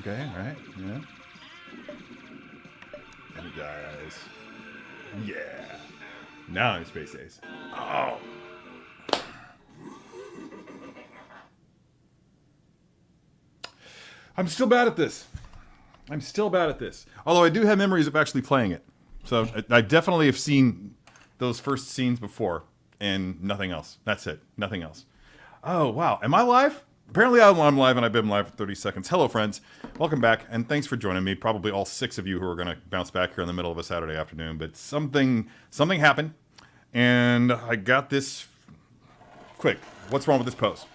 Okay, all right, yeah. And guys, yeah. Now I'm Space Ace. Oh. I'm still bad at this. I'm still bad at this. Although I do have memories of actually playing it. So I definitely have seen those first scenes before and nothing else. That's it. Nothing else. Oh, wow. Am I live? Apparently I'm live and I've been live for 30 seconds. Hello, friends. Welcome back and thanks for joining me. Probably all 6 of you who are going to bounce back here in the middle of a Saturday afternoon. But something happened and I got this quick. What's wrong with this pose?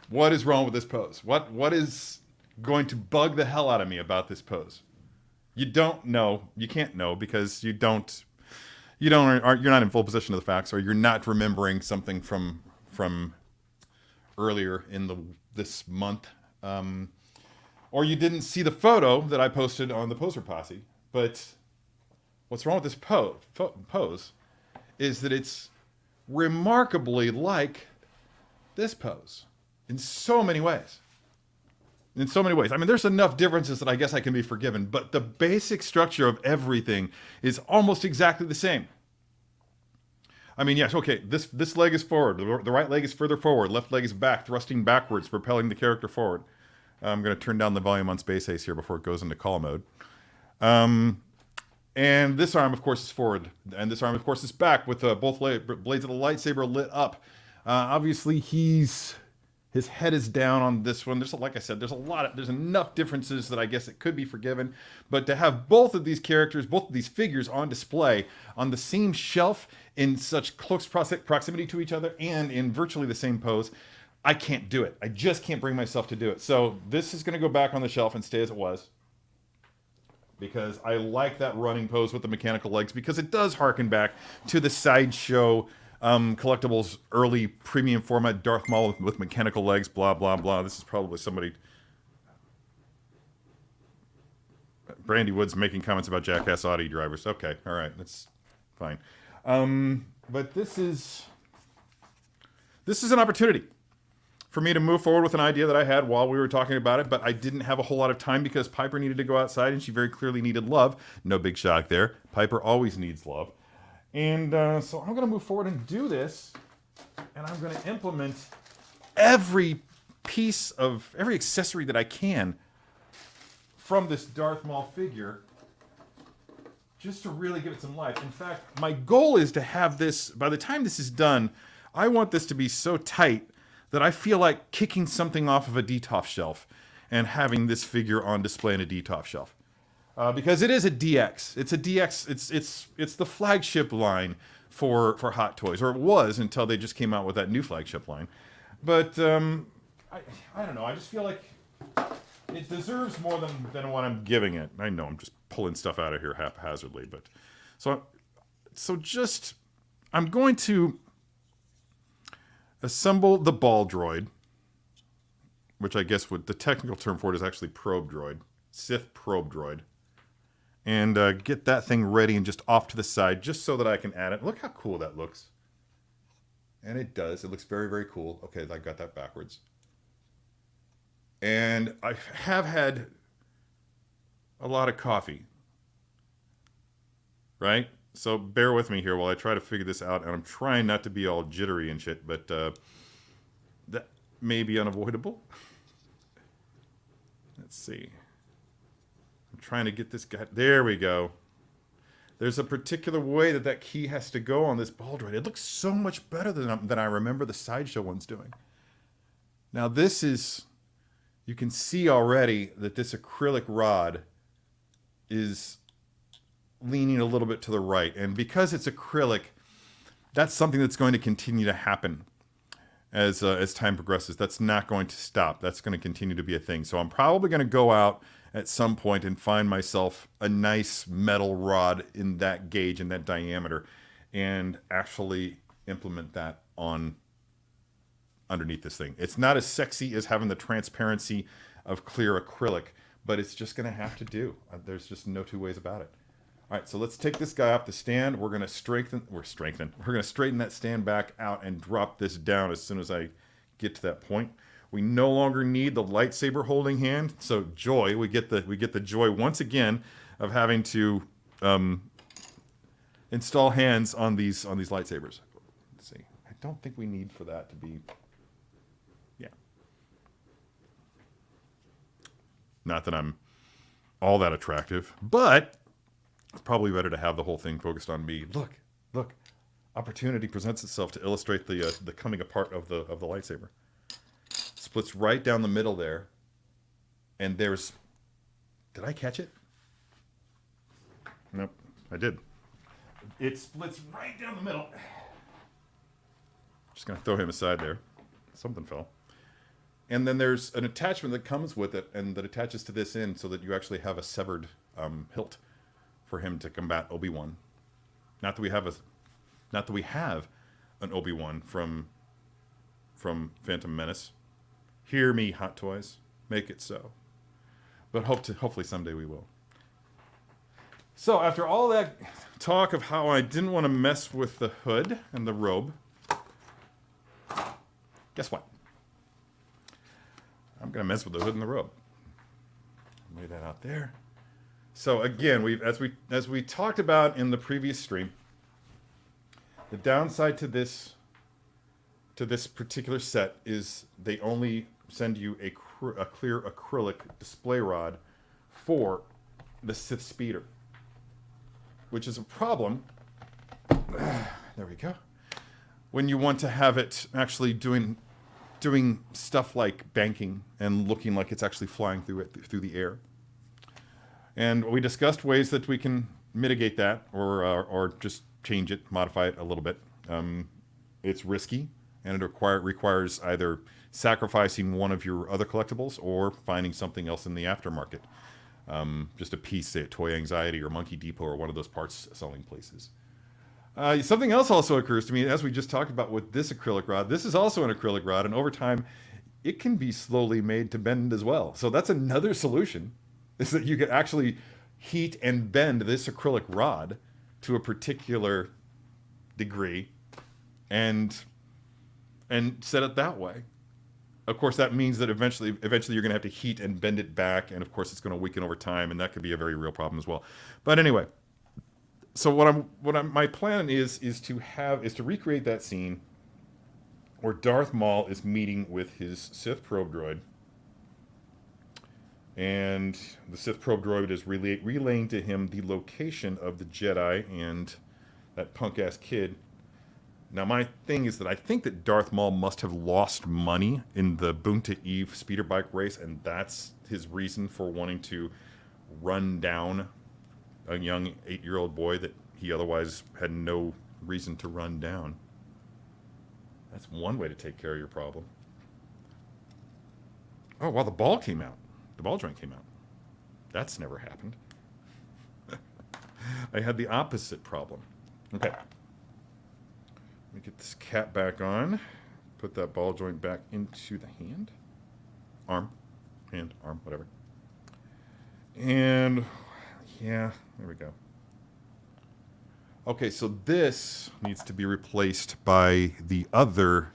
What is wrong with this pose? What is going to bug the hell out of me about this pose? You don't know. You can't know because you're not in full possession of the facts, or you're not remembering something from earlier in this month, or you didn't see the photo that I posted on the Poser Posse. But what's wrong with this pose is that it's remarkably like this pose in so many ways. In so many ways. I mean, there's enough differences that I guess I can be forgiven, but the basic structure of everything is almost exactly the same. I mean, yes, okay, this leg is forward, the right leg is further forward, left leg is back, thrusting backwards, propelling the character forward. I'm going to turn down the volume on Space Ace here before it goes into call mode. And this arm, of course, is forward, and this arm, of course, is back with both blades of the lightsaber lit up. Obviously, his head is down on this one. Like I said, there's enough differences that I guess it could be forgiven. But to have both of these characters, both of these figures on display on the same shelf in such close proximity to each other and in virtually the same pose, I can't do it. I just can't bring myself to do it. So this is going to go back on the shelf and stay as it was, because I like that running pose with the mechanical legs, because it does harken back to the Sideshow collectibles early premium format Darth Maul with mechanical legs, blah blah blah. This is probably somebody. Brandy Woods making comments about jackass Audi drivers. Okay, all right, that's fine. But this is an opportunity for me to move forward with an idea that I had while we were talking about it, but I didn't have a whole lot of time because Piper needed to go outside and she very clearly needed love. No big shock there. Piper always needs love. And so I'm going to move forward and do this, and I'm going to implement every accessory that I can from this Darth Maul figure just to really give it some life. In fact, my goal is to have this, by the time this is done, I want this to be so tight that I feel like kicking something off of a DTOF shelf and having this figure on display in a DTOF shelf. Because it is a DX. It's a DX. It's the flagship line for Hot Toys, or it was until they just came out with that new flagship line. But I don't know. I just feel like it deserves more than what I'm giving it. I know I'm just pulling stuff out of here haphazardly, but I'm going to assemble the ball droid, which I guess the technical term for it is actually probe droid, Sith probe droid. And get that thing ready and just off to the side, just so that I can add it. Look how cool that looks. And it does. It looks very, very cool. Okay, I got that backwards. And I have had a lot of coffee. Right? So bear with me here while I try to figure this out. And I'm trying not to be all jittery and shit, but that may be unavoidable. Let's see. Trying to get this guy. There we go. There's a particular way that key has to go on this ball droid. It looks so much better than I remember the Sideshow ones doing. Now this is, you can see already that this acrylic rod is leaning a little bit to the right. And because it's acrylic, that's something that's going to continue to happen as time progresses. That's not going to stop. That's going to continue to be a thing. So I'm probably going to go out at some point and find myself a nice metal rod in that gauge and that diameter and actually implement that on underneath this thing. It's not as sexy as having the transparency of clear acrylic, but it's just going to have to do. There's just no two ways about it. All right, so let's take this guy off the stand. We're going to straighten that stand back out and drop this down as soon as I get to that point, We no longer need the lightsaber holding hand. So joy, we get the joy once again of having to install hands on these lightsabers. Let's see. I don't think we need for that to be. Yeah. Not that I'm all that attractive, but it's probably better to have the whole thing focused on me. Look. Opportunity presents itself to illustrate the coming apart of the lightsaber. Splits right down the middle there, and there's. Did I catch it? Nope, I did. It splits right down the middle. Just gonna throw him aside there. Something fell. And then there's an attachment that comes with it, and that attaches to this end, so that you actually have a severed hilt for him to combat Obi-Wan. Not that we have an Obi-Wan from Phantom Menace. Hear me, Hot Toys. Make it so. But hopefully someday we will. So after all that talk of how I didn't want to mess with the hood and the robe, guess what? I'm going to mess with the hood and the robe. Lay that out there. So again, as we talked about in the previous stream, the downside to this particular set is they only send you a clear acrylic display rod for the Sith speeder, which is a problem. There we go. When you want to have it actually doing stuff like banking and looking like it's actually flying through the air. And we discussed ways that we can mitigate that or just change it, modify it a little bit. It's risky, and it requires either sacrificing one of your other collectibles or finding something else in the aftermarket. Just a piece, say at Toy Anxiety or Monkey Depot or one of those parts selling places. Something else also occurs to me, as we just talked about with this acrylic rod. This is also an acrylic rod, and over time, it can be slowly made to bend as well. So that's another solution, is that you could actually heat and bend this acrylic rod to a particular degree and set it that way. Of course, that means that eventually you're going to have to heat and bend it back, and of course it's going to weaken over time, and that could be a very real problem as well. But anyway, so my plan is to recreate that scene where Darth Maul is meeting with his Sith probe droid, and the Sith probe droid is relaying to him the location of the Jedi and that punk-ass kid. Now, my thing is that I think that Darth Maul must have lost money in the Boonta Eve speeder bike race, and that's his reason for wanting to run down a young 8-year-old boy that he otherwise had no reason to run down. That's one way to take care of your problem. Oh, wow, the ball came out. The ball joint came out. That's never happened. I had the opposite problem. Okay. Let me get this cap back on. Put that ball joint back into the hand. Arm, whatever. And, yeah, there we go. Okay, so this needs to be replaced by the other...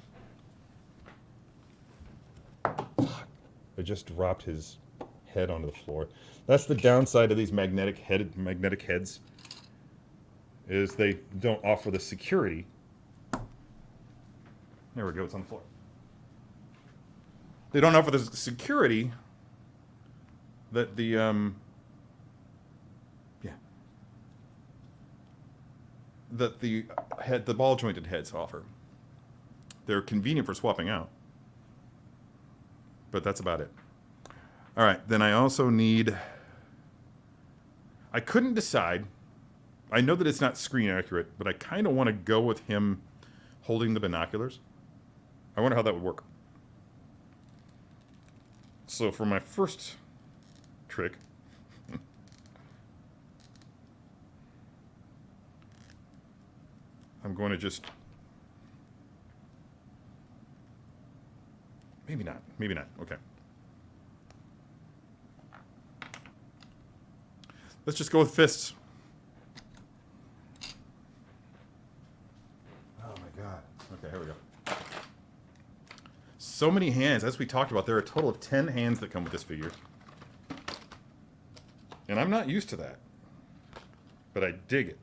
I just dropped his head onto the floor. That's the downside of these magnetic heads, is they don't offer the security. There we go, it's on the floor. They don't offer the security that the the ball jointed heads offer. They're convenient for swapping out, but that's about it. All right, then I also need... I couldn't decide. I know that it's not screen accurate, but I kind of want to go with him holding the binoculars. I wonder how that would work. So for my first trick, I'm going to just... Maybe not. Okay. Let's just go with fists. Oh my god. Okay, here we go. so many hands. As we talked about, there are a total of 10 hands that come with this figure. And I'm not used to that. But I dig it.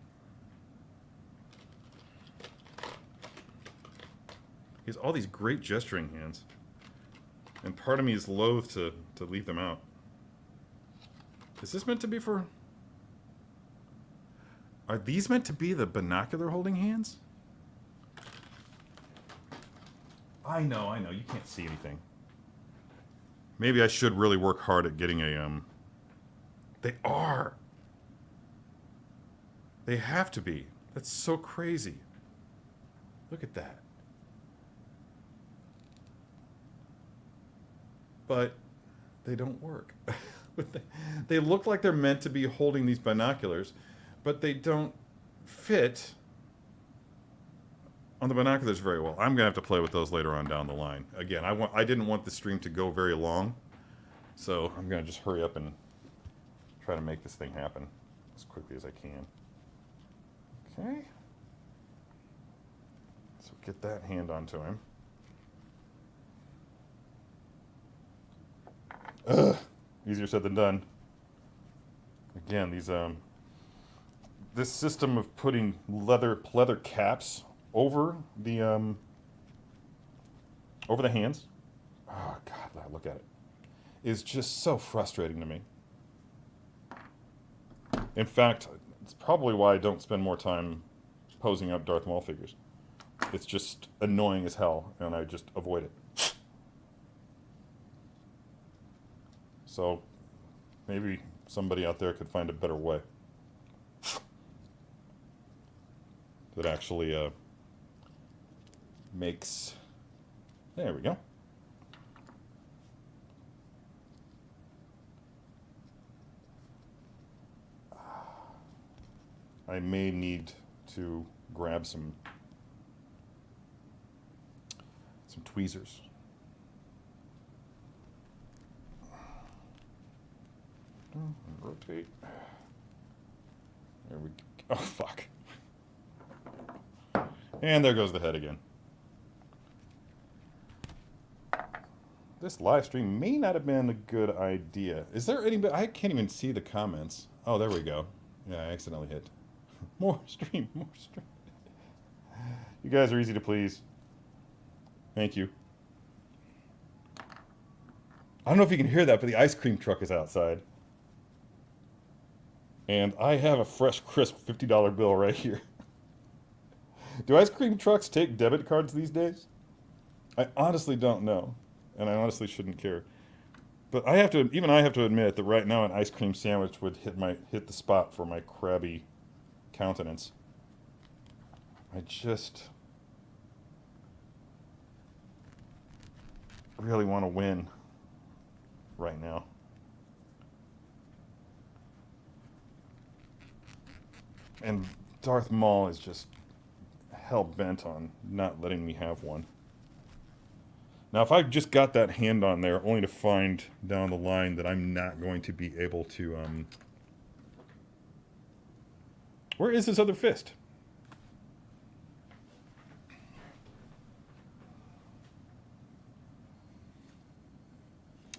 He has all these great gesturing hands. And part of me is loath to leave them out. Is this meant to be for... Are these meant to be the binocular holding hands? I know. You can't see anything. Maybe I should really work hard at getting a, They are! They have to be. That's so crazy. Look at that. But they don't work. They look like they're meant to be holding these binoculars, but they don't fit on the binoculars very well. I'm gonna have to play with those later on down the line. Again, I didn't want the stream to go very long, so I'm gonna just hurry up and try to make this thing happen as quickly as I can. Okay. So get that hand onto him. Ugh. Easier said than done. Again, these this system of putting leather caps over the hands. Oh God, look at it. Is just so frustrating to me. In fact, it's probably why I don't spend more time posing up Darth Maul figures. It's just annoying as hell, and I just avoid it. So, maybe somebody out there could find a better way that actually makes... There we go. I may need to grab some tweezers. Rotate. There we go. Oh, fuck. And there goes the head again. This live stream may not have been a good idea. Is there anybody? I can't even see the comments. Oh, there we go. Yeah, I accidentally hit. More stream. You guys are easy to please. Thank you. I don't know if you can hear that, but the ice cream truck is outside. And I have a fresh, crisp $50 bill right here. Do ice cream trucks take debit cards these days? I honestly don't know. And I honestly shouldn't care. But I have to admit that right now an ice cream sandwich would hit the spot for my crabby countenance. I just really want to win right now. And Darth Maul is just hell-bent on not letting me have one. Now, if I just got that hand on there, only to find down the line that I'm not going to be able to, Where is his other fist?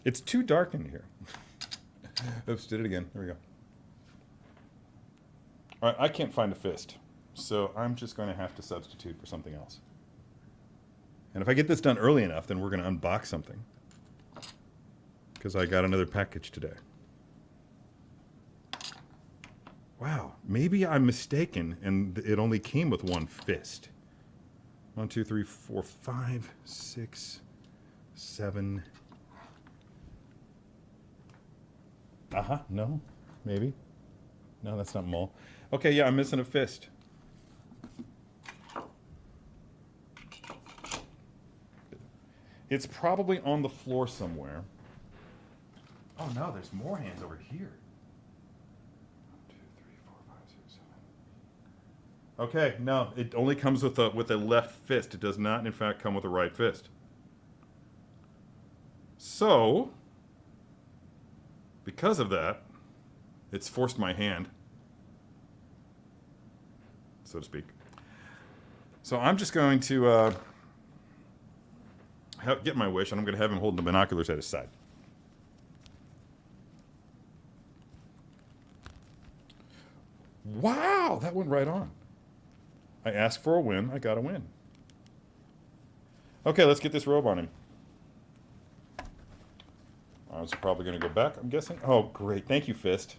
It's too dark in here. Oops, did it again. There we go. All right, I can't find a fist, so I'm just going to have to substitute for something else. And if I get this done early enough, then we're going to unbox something. Because I got another package today. Wow, maybe I'm mistaken and it only came with one fist. 1, 2, 3, 4, 5, 6, 7. No, maybe. No, that's not Maul. Okay, yeah, I'm missing a fist. It's probably on the floor somewhere. Oh no, there's more hands over here. 1, 2, 3, 4, 5, 6, 7. Okay, no, it only comes with a left fist. It does not, in fact, come with a right fist. So, because of that, it's forced my hand, so to speak. So I'm just going to get my wish, and I'm going to have him holding the binoculars at his side. Wow, that went right on. I asked for a win. I got a win. Okay, let's get this robe on him. I was probably going to go back, I'm guessing. Oh, great. Thank you, Fist.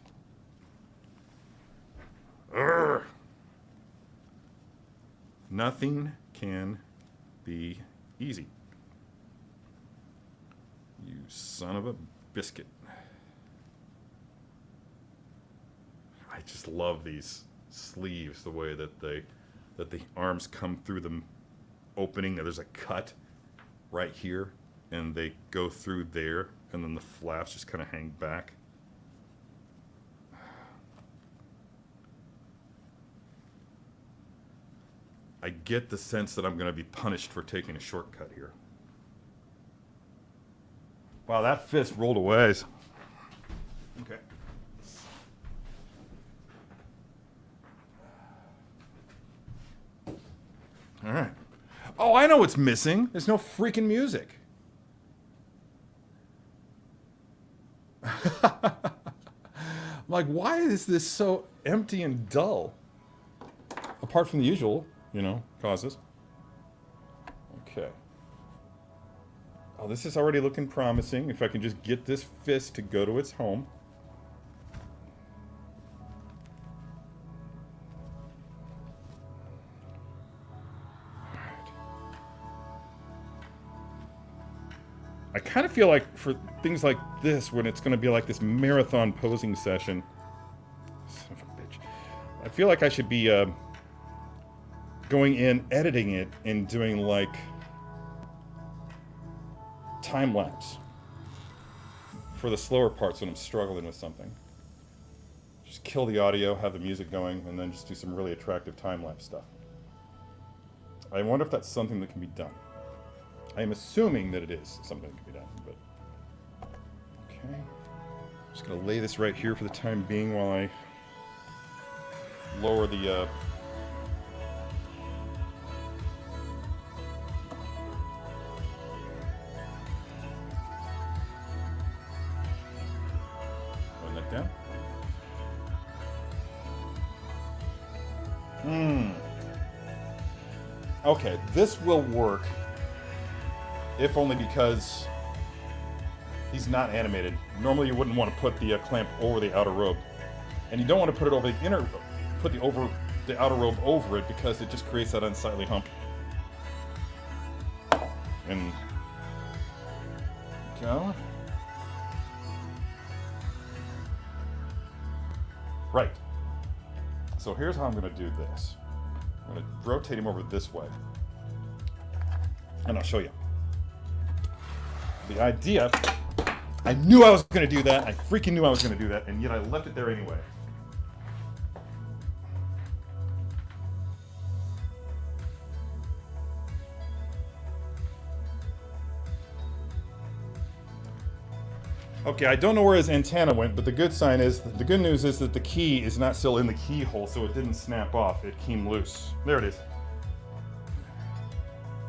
Urgh. Nothing can be easy. You son of a biscuit. I just love these sleeves, the way that the arms come through the opening. There's a cut right here, and they go through there, and then the flaps just kind of hang back. I get the sense that I'm going to be punished for taking a shortcut here. Wow, that fist rolled a ways. Okay. All right. Oh, I know what's missing. There's no freaking music. I'm like, why is this so empty and dull? Apart from the usual, causes. Okay. Oh, this is already looking promising. If I can just get this fist to go to its home. I kind of feel like for things like this, when it's going to be like this marathon posing session, son of a bitch, I feel like I should be going in, editing it, and doing like time lapse for the slower parts when I'm struggling with something. Just kill the audio, have the music going, and then just do some really attractive time lapse stuff. I wonder if that's something that can be done. I am assuming that it is something that can be done, but okay. I'm just gonna lay this right here for the time being while I lower the neck down. Okay, this will work. If only because he's not animated. Normally you wouldn't want to put the clamp over the outer robe. And you don't want to put it over the inner, put the outer robe over it, because it just creates that unsightly hump. And go. Right. So here's how I'm going to do this. I'm going to rotate him over this way. And I'll show you. The idea, I knew I was going to do that. I freaking knew I was going to do that, and yet I left it there anyway. Okay, I don't know where his antenna went, but the good news is that the key is not still in the keyhole, so it didn't snap off. It came loose. There it is.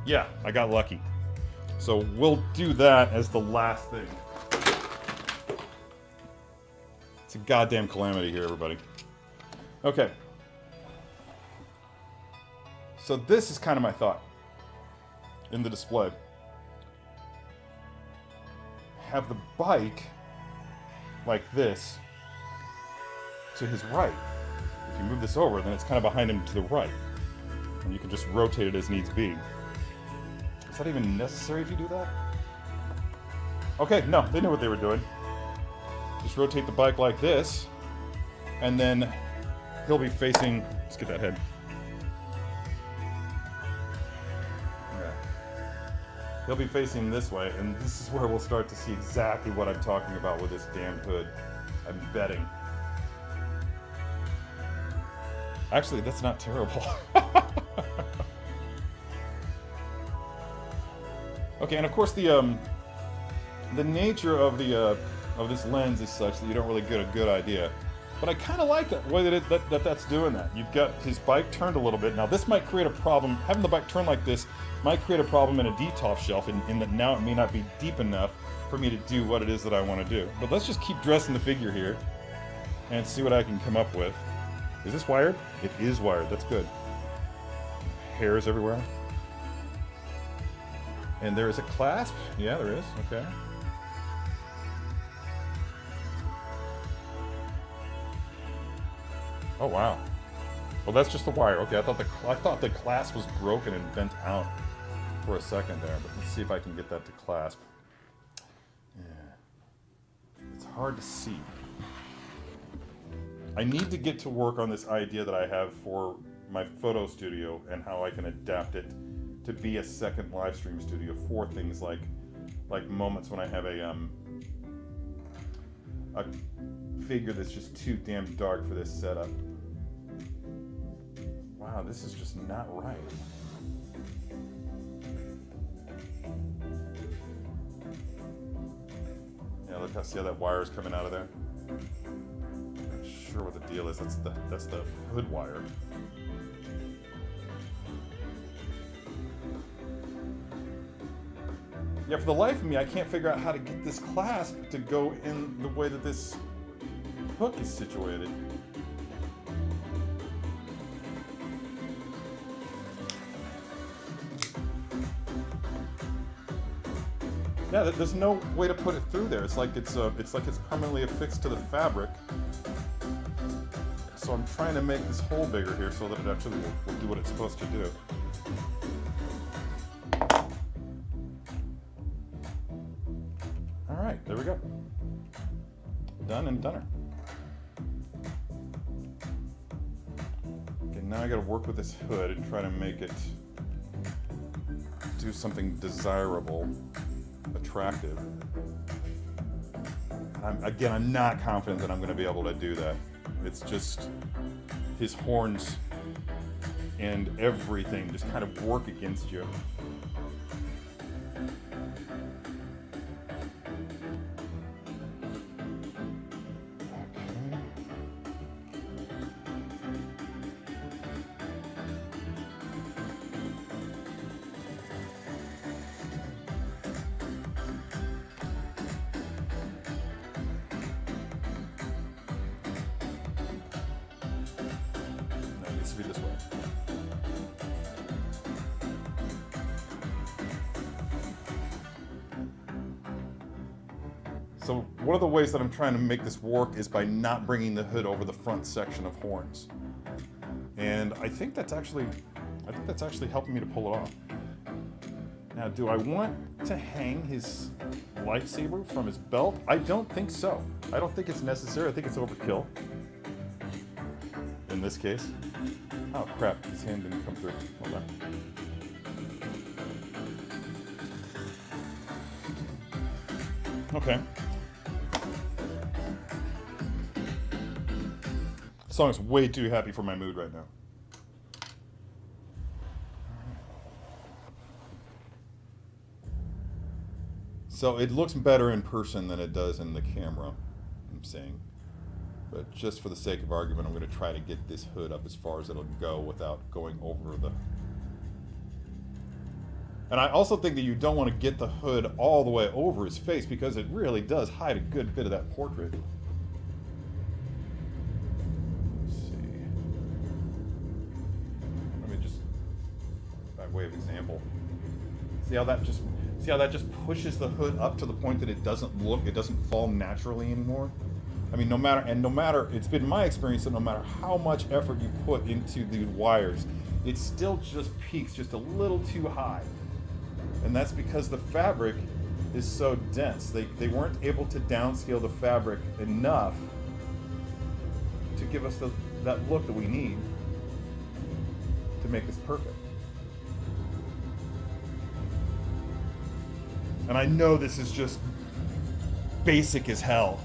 Yeah, I got lucky. So we'll do that as the last thing. It's a goddamn calamity here, everybody. Okay. So this is kind of my thought in the display. Have the bike like this to his right. If you move this over, then it's kind of behind him to the right. And you can just rotate it as needs be. Is that even necessary if you do that? Okay, no, they knew what they were doing. Just rotate the bike like this, and then he'll be facing, let's get that head. He'll be facing this way, and this is where we'll start to see exactly what I'm talking about with this damn hood. I'm betting. Actually, that's not terrible. Okay, and of course the nature of this lens is such that you don't really get a good idea. But I kind of like that way that's doing that. You've got his bike turned a little bit. Now this might create a problem. Having the bike turn like this might create a problem in a D-top shelf in that now it may not be deep enough for me to do what it is that I want to do. But let's just keep dressing the figure here and see what I can come up with. Is this wired? It is wired. That's good. Hairs everywhere. And there is a clasp. Yeah, there is. Okay. Oh wow. Well, that's just the wire. Okay, I thought the clasp was broken and bent out for a second there. But let's see if I can get that to clasp. Yeah. It's hard to see. I need to get to work on this idea that I have for my photo studio and how I can adapt it to be a second live stream studio for things like moments when I have a figure that's just too damn dark for this setup. Wow, this is just not right. Yeah, look how, see how that wire is coming out of there? Not sure what the deal is. That's the hood wire. Yeah, for the life of me, I can't figure out how to get this clasp to go in the way that this hook is situated. Yeah, there's no way to put it through there. It's like it's permanently affixed to the fabric. So I'm trying to make this hole bigger here so that it actually will do what it's supposed to do. All right, there we go. Done and doner. Okay, now I got to work with this hood and try to make it do something desirable, attractive. I'm not confident that I'm going to be able to do that. It's just his horns and everything just kind of work against you. This way. So one of the ways that I'm trying to make this work is by not bringing the hood over the front section of horns. And I think that's actually helping me to pull it off. Now, do I want to hang his lightsaber from his belt? I don't think so. I don't think it's necessary. I think it's overkill in this case. Oh crap, his hand didn't come through. Hold on. Okay. The song's way too happy for my mood right now. So it looks better in person than it does in the camera, I'm saying. But just for the sake of argument, I'm going to try to get this hood up as far as it'll go without going over the... And I also think that you don't want to get the hood all the way over his face because it really does hide a good bit of that portrait. Let's see. Let me just, by way of example, see how that just pushes the hood up to the point that it doesn't fall naturally anymore? I mean, no matter, it's been my experience that no matter how much effort you put into the wires, it still just peaks just a little too high. And that's because the fabric is so dense. They weren't able to downscale the fabric enough to give us that look that we need to make this perfect. And I know this is just basic as hell.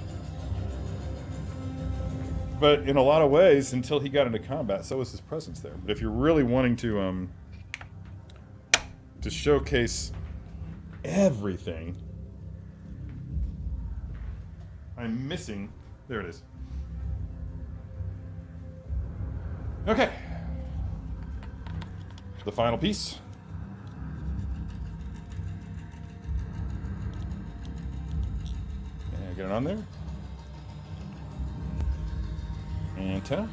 But in a lot of ways, until he got into combat, so was his presence there. But if you're really wanting to showcase everything, I'm missing. There it is. Okay. The final piece. And get it on there. Antenna.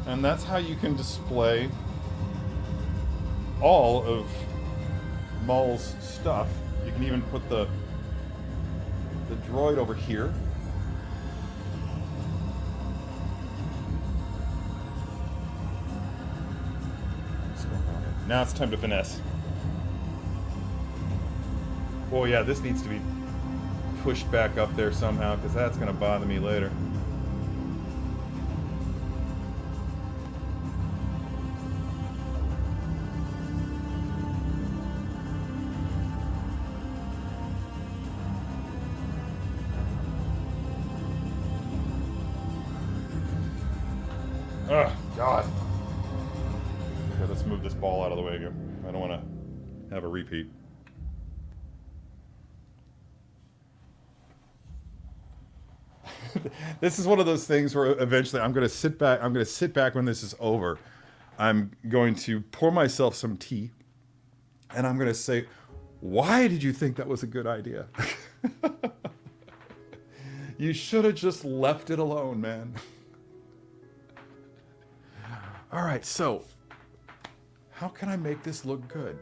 And that's how you can display all of Maul's stuff. You can even put the droid over here. Now it's time to finesse. Oh yeah, this needs to be pushed back up there somehow, because that's going to bother me later. Oh, God. Okay, let's move this ball out of the way again. I don't want to have a repeat. This is one of those things where eventually I'm going to sit back. I'm going to sit back when this is over. I'm going to pour myself some tea, and I'm going to say, why did you think that was a good idea? You should have just left it alone, man. All right, so how can I make this look good?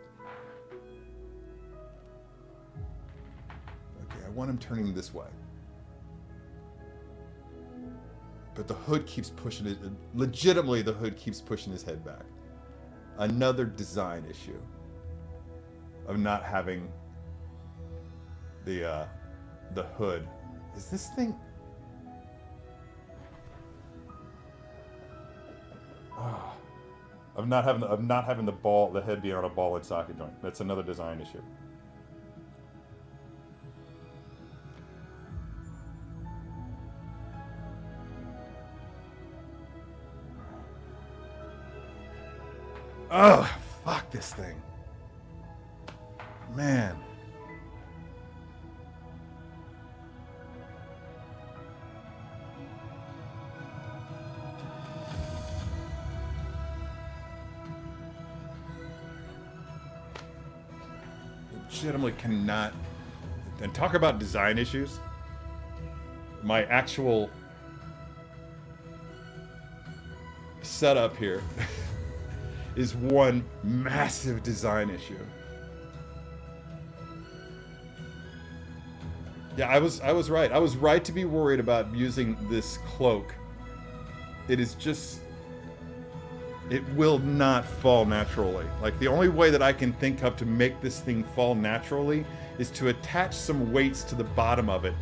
Okay, I want him turning this way. But the hood keeps pushing it. Legitimately, the hood keeps pushing his head back. Another design issue of not having the hood. Is this thing? Oh, of not having the head be on a ball and socket joint. That's another design issue. Ugh, fuck this thing. Man. Legitimately cannot. And talk about design issues. My actual setup here is one massive design issue. Yeah, I was right. I was right to be worried about using this cloak. It is just, it will not fall naturally. Like, the only way that I can think of to make this thing fall naturally is to attach some weights to the bottom of it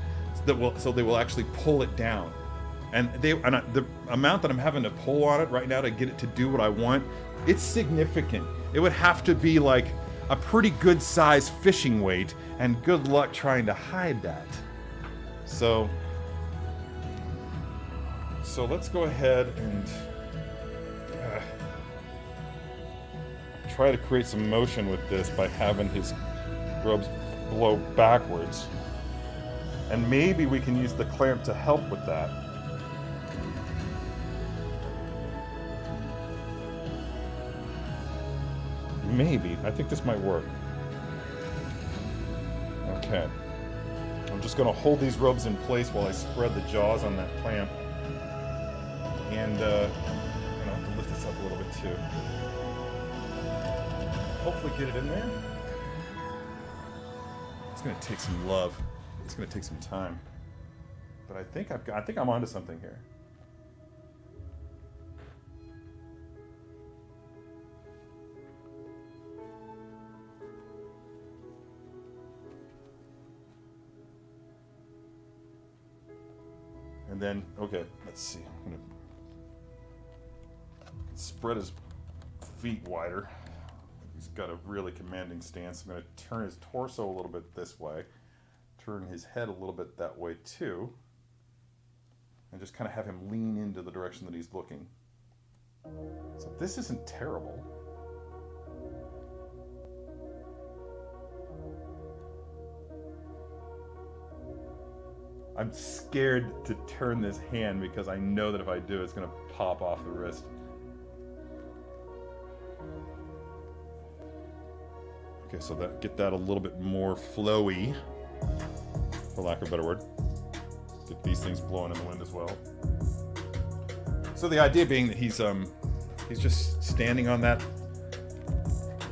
so they will actually pull it down. And the amount that I'm having to pull on it right now to get it to do what I want, it's significant. It would have to be like a pretty good size fishing weight, and good luck trying to hide that. So let's go ahead and try to create some motion with this by having his robes blow backwards. And maybe we can use the clamp to help with that. Maybe. I think this might work. Okay. I'm just going to hold these robes in place while I spread the jaws on that clamp. And I'm going to have to lift this up a little bit too. Hopefully get it in there. It's going to take some love. It's going to take some time. But I think I'm onto something here. And then, okay, let's see. I'm gonna spread his feet wider. He's got a really commanding stance. I'm gonna turn his torso a little bit this way, turn his head a little bit that way too, and just kind of have him lean into the direction that he's looking. So this isn't terrible. I'm scared to turn this hand because I know that if I do, it's going to pop off the wrist. Okay, so get that a little bit more flowy, for lack of a better word. Get these things blowing in the wind as well. So the idea being that he's just standing on that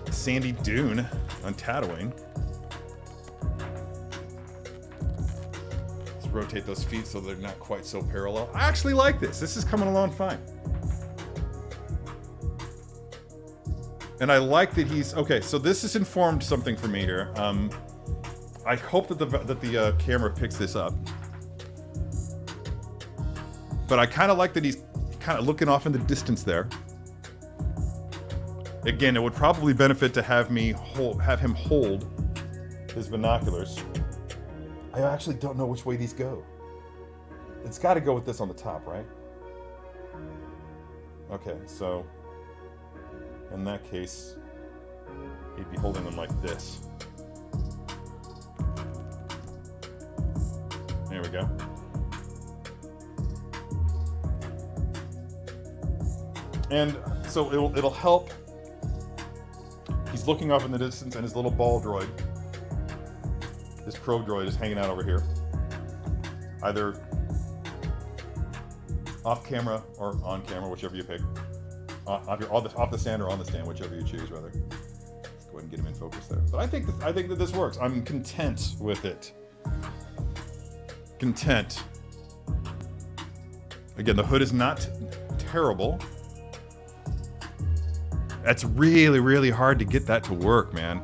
sandy dune on Tatooine. Let's rotate those feet so they're not quite so parallel. I actually like this. This is coming along fine. And I like that he's... Okay, so this has informed something for me here. I hope that the camera picks this up. But I kind of like that he's kind of looking off in the distance there. Again, it would probably benefit to have him hold his binoculars. I actually don't know which way these go. It's got to go with this on the top, right? Okay, so in that case, he'd be holding them like this. There we go. And so it'll help. He's looking off in the distance, and his little ball droid, his probe droid, is hanging out over here. Either off camera or on camera, whichever you pick. Off the stand or on the stand, whichever you choose, rather. Let's go ahead and get him in focus there. But I think that this works. I'm content with it. Content. Again, the hood is not terrible. That's really, really hard to get that to work, man.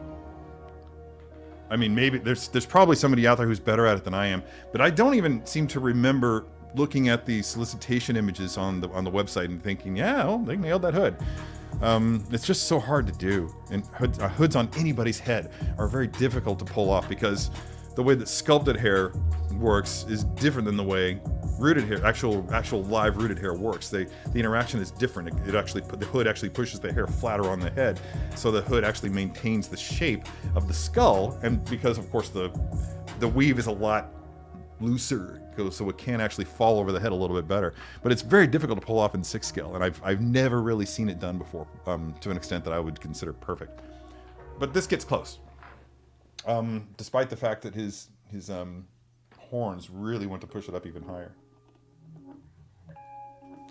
I mean, maybe there's probably somebody out there who's better at it than I am, but I don't even seem to remember looking at the solicitation images on the website and thinking, yeah, well, they nailed that hood. It's just so hard to do, and hoods on anybody's head are very difficult to pull off because the way that sculpted hair works is different than the way rooted hair, actual live rooted hair works. The interaction is different. The hood actually pushes the hair flatter on the head, so the hood actually maintains the shape of the skull. And because, of course, the weave is a lot looser, so it can actually fall over the head a little bit better. But it's very difficult to pull off in 6 scale, and I've never really seen it done before, to an extent that I would consider perfect. But this gets close, despite the fact that his horns really want to push it up even higher.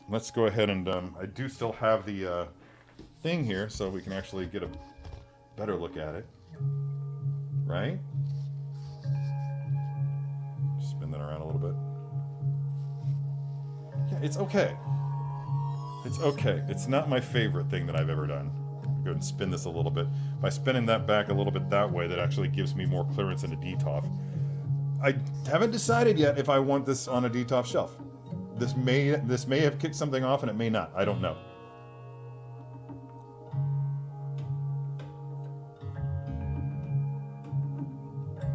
Let's go ahead and I do still have the thing here, so we can actually get a better look at it. Right? Spin that around a little bit. Yeah, it's okay. It's okay. It's not my favorite thing that I've ever done. Go ahead and spin this a little bit. By spinning that back a little bit that way, that actually gives me more clearance in a DTOF. I haven't decided yet if I want this on a DTOF shelf. This may have kicked something off, and it may not. I don't know.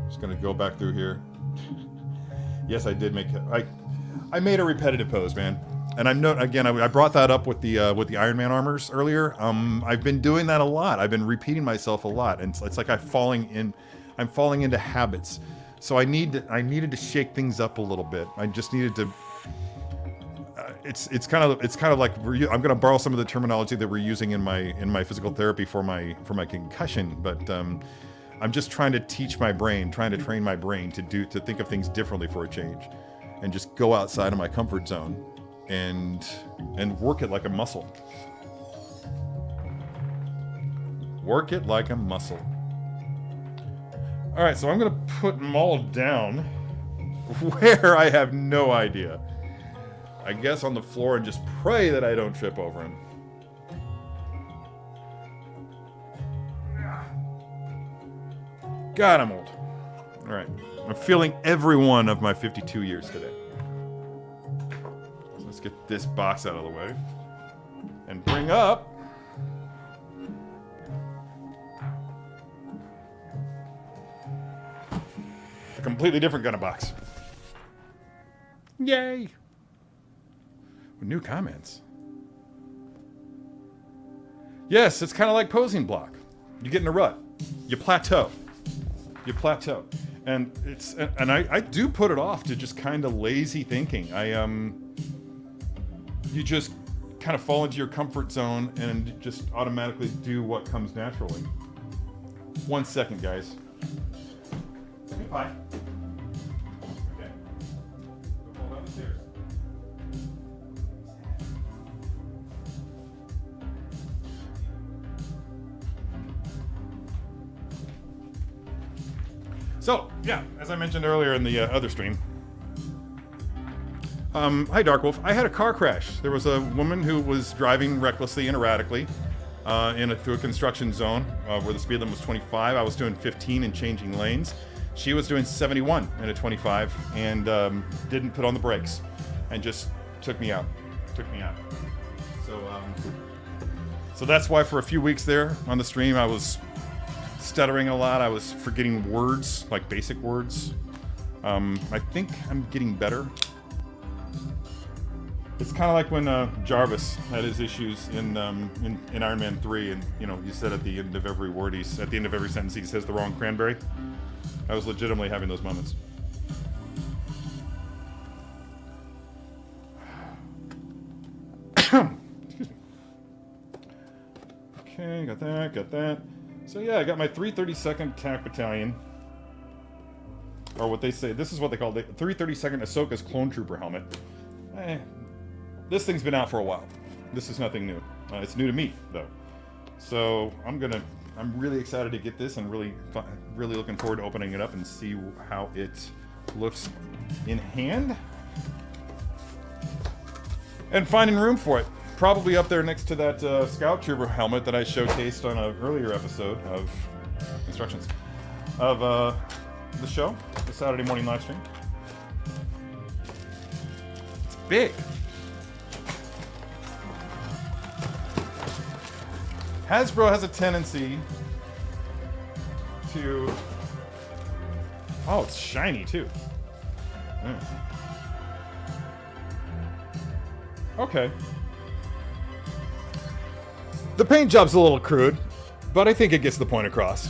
Just gonna go back through here. Yes, I did make it. I made a repetitive pose, man. And I brought that up with the Iron Man armors earlier. I've been doing that a lot. I've been repeating myself a lot, and it's like I'm falling into habits. So I needed to shake things up a little bit. I just needed to. It's kind of like I'm going to borrow some of the terminology that we're using in my physical therapy for my concussion, but I'm just trying to teach my brain, trying to train my brain to think of things differently for a change, and just go outside of my comfort zone and work it like a muscle. Work it like a muscle. All right, so I'm going to put Maul down where I have no idea. I guess on the floor, and just pray that I don't trip over him. God, I'm old. All right, I'm feeling every one of my 52 years today. So let's get this box out of the way and bring up a completely different gunner box. Yay! New comments. Yes, it's kind of like posing block. You get in a rut. You plateau. And I do put it off to just kind of lazy thinking. You just kind of fall into your comfort zone and just automatically do what comes naturally. 1 second, guys. Goodbye. Okay. Go fall down the stairs. So, yeah, as I mentioned earlier in the other stream, hi Darkwolf. I had a car crash. There was a woman who was driving recklessly and erratically through a construction zone where the speed limit was 25. I was doing 15 and changing lanes. She was doing 71 in a 25 and didn't put on the brakes and just took me out. So that's why for a few weeks there on the stream I was stuttering a lot. I was forgetting words, like basic words. I think I'm getting better. It's kind of like when Jarvis had his issues in Iron Man 3, and you said at the end of every word, at the end of every sentence, he says the wrong cranberry. I was legitimately having those moments. Excuse me. Okay, got that. So yeah, I got my 332nd Attack Battalion, or what they say. This is what they call the 332nd Ahsoka's Clone Trooper helmet. This thing's been out for a while. This is nothing new. It's new to me, though. So I'm really excited to get this, and really looking forward to opening it up and see how it looks in hand. And finding room for it. Probably up there next to that Scout Trooper helmet that I showcased on an earlier episode of Instructions of the show, the Saturday morning live stream. It's big. Hasbro has a tendency to... Oh, it's shiny too. Okay. The paint job's a little crude, but I think it gets the point across.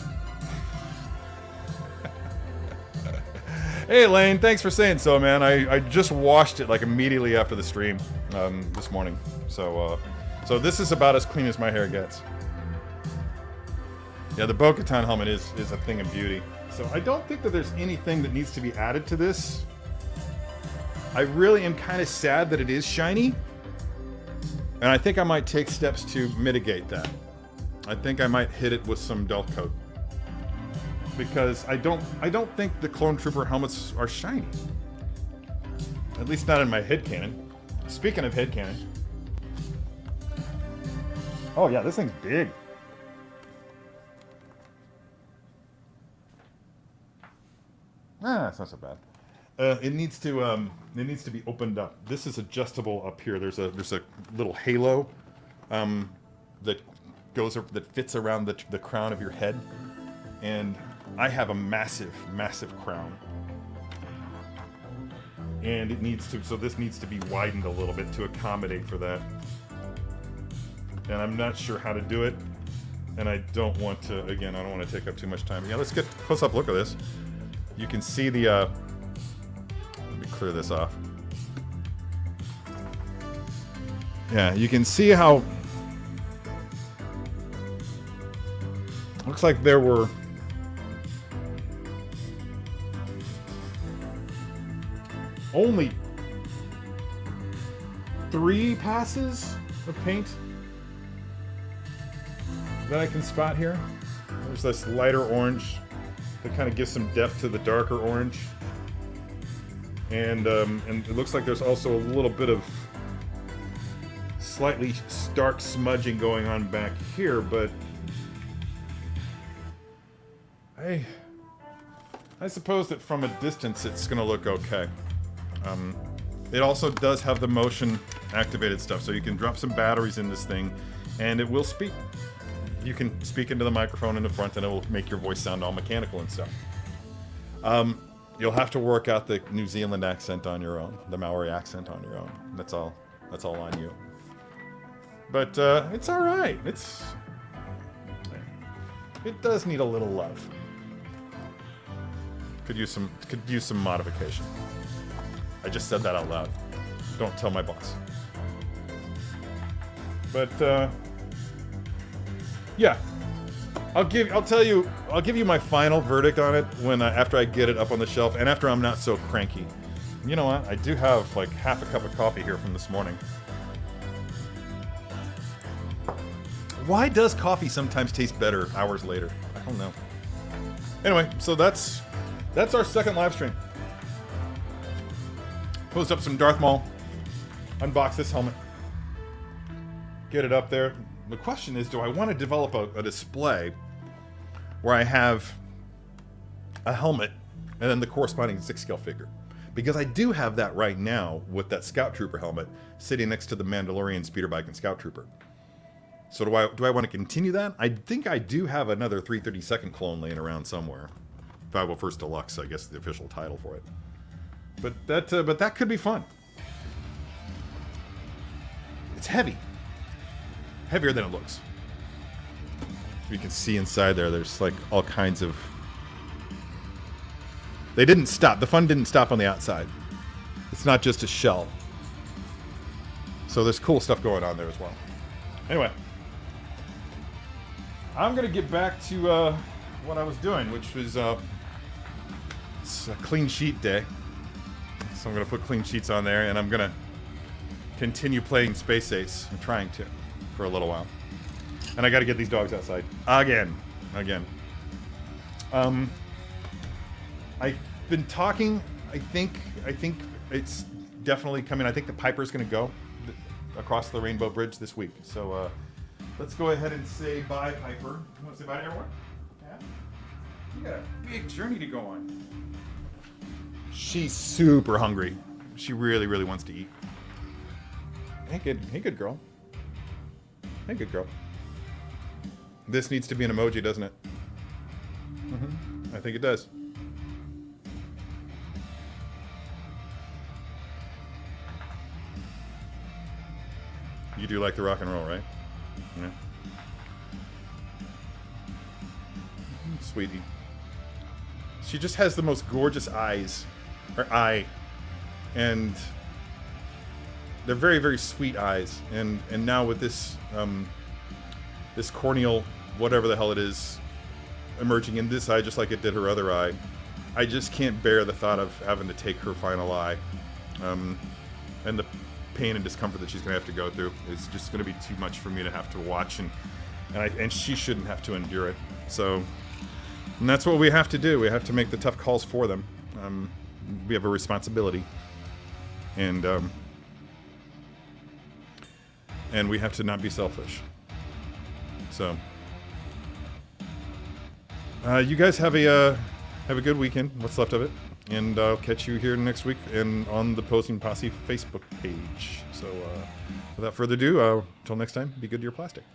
Hey Lane, thanks for saying so, man. I just washed it like immediately after the stream this morning. So this is about as clean as my hair gets. Yeah, the Bo-Katan helmet is a thing of beauty. So I don't think that there's anything that needs to be added to this. I really am kind of sad that it is shiny. And I think I might take steps to mitigate that. I think I might hit it with some dull coat. Because I don't think the Clone Trooper helmets are shiny. At least not in my headcanon. Speaking of headcanon. Oh yeah, this thing's big. It's not so bad. It needs to be opened up. This is adjustable up here. There's a little halo that fits around the crown of your head, and I have a massive crown, and this needs to be widened a little bit to accommodate for that. And I'm not sure how to do it, and I don't want to take up too much time. Yeah, let's get a close-up look at this. You can see the, let me clear this off. Yeah, you can see how, looks like there were only 3 passes of paint that I can spot here. There's this lighter orange that kind of gives some depth to the darker orange, and it looks like there's also a little bit of slightly stark smudging going on back here, but I suppose that from a distance it's gonna look okay. It also does have the motion activated stuff, so you can drop some batteries in this thing and it will speak. You can speak into the microphone in the front and it will make your voice sound all mechanical and stuff. You'll have to work out the New Zealand accent on your own, the Maori accent on your own. That's all on you. But it's all right. It does need a little love. Could use some modification. I just said that out loud. Don't tell my boss. But yeah, I'll give you my final verdict on it when after I get it up on the shelf and after I'm not so cranky. You know what? I do have like half a cup of coffee here from this morning. Why does coffee sometimes taste better hours later? I don't know. Anyway, so that's our second live stream. Post up some Darth Maul. Unbox this helmet. Get it up there. The question is, do I want to develop a display where I have a helmet and then the corresponding 6-scale figure? Because I do have that right now with that Scout Trooper helmet sitting next to the Mandalorian Speeder Bike and Scout Trooper. So do I want to continue that? I think I do have another 332nd clone laying around somewhere. 501st Deluxe, I guess, the official title for it. But that could be fun. It's heavy. Heavier than it looks. You can see inside there's like all kinds of... They didn't stop. The fun didn't stop on the outside. It's not just a shell. So there's cool stuff going on there as well. Anyway. I'm going to get back to what I was doing, which was it's a clean sheet day. So I'm going to put clean sheets on there, and I'm going to continue playing Space Ace. I'm trying to for a little while. And I got to get these dogs outside. Again. I've been talking. I think it's definitely coming. I think the Piper's going to go across the Rainbow Bridge this week. So let's go ahead and say bye, Piper. You want to say bye to everyone? Yeah? You got a big journey to go on. She's super hungry. She really, really wants to eat. Hey, good girl. Hey, good girl. This needs to be an emoji, doesn't it? I think it does. You do like the rock and roll, right? Yeah. Sweetie. She just has the most gorgeous eyes. Her eye. And they're very, very sweet eyes. And now with this this corneal, whatever the hell it is, emerging in this eye just like it did her other eye, I just can't bear the thought of having to take her final eye. And the pain and discomfort that she's going to have to go through is just going to be too much for me to have to watch, and she shouldn't have to endure it. So, and that's what we have to do. We have to make the tough calls for them. We have a responsibility, and we have to not be selfish. So, you guys have a good weekend. What's left of it. And I'll catch you here next week and on the Posing Posse Facebook page. So without further ado, until next time, be good to your plastic.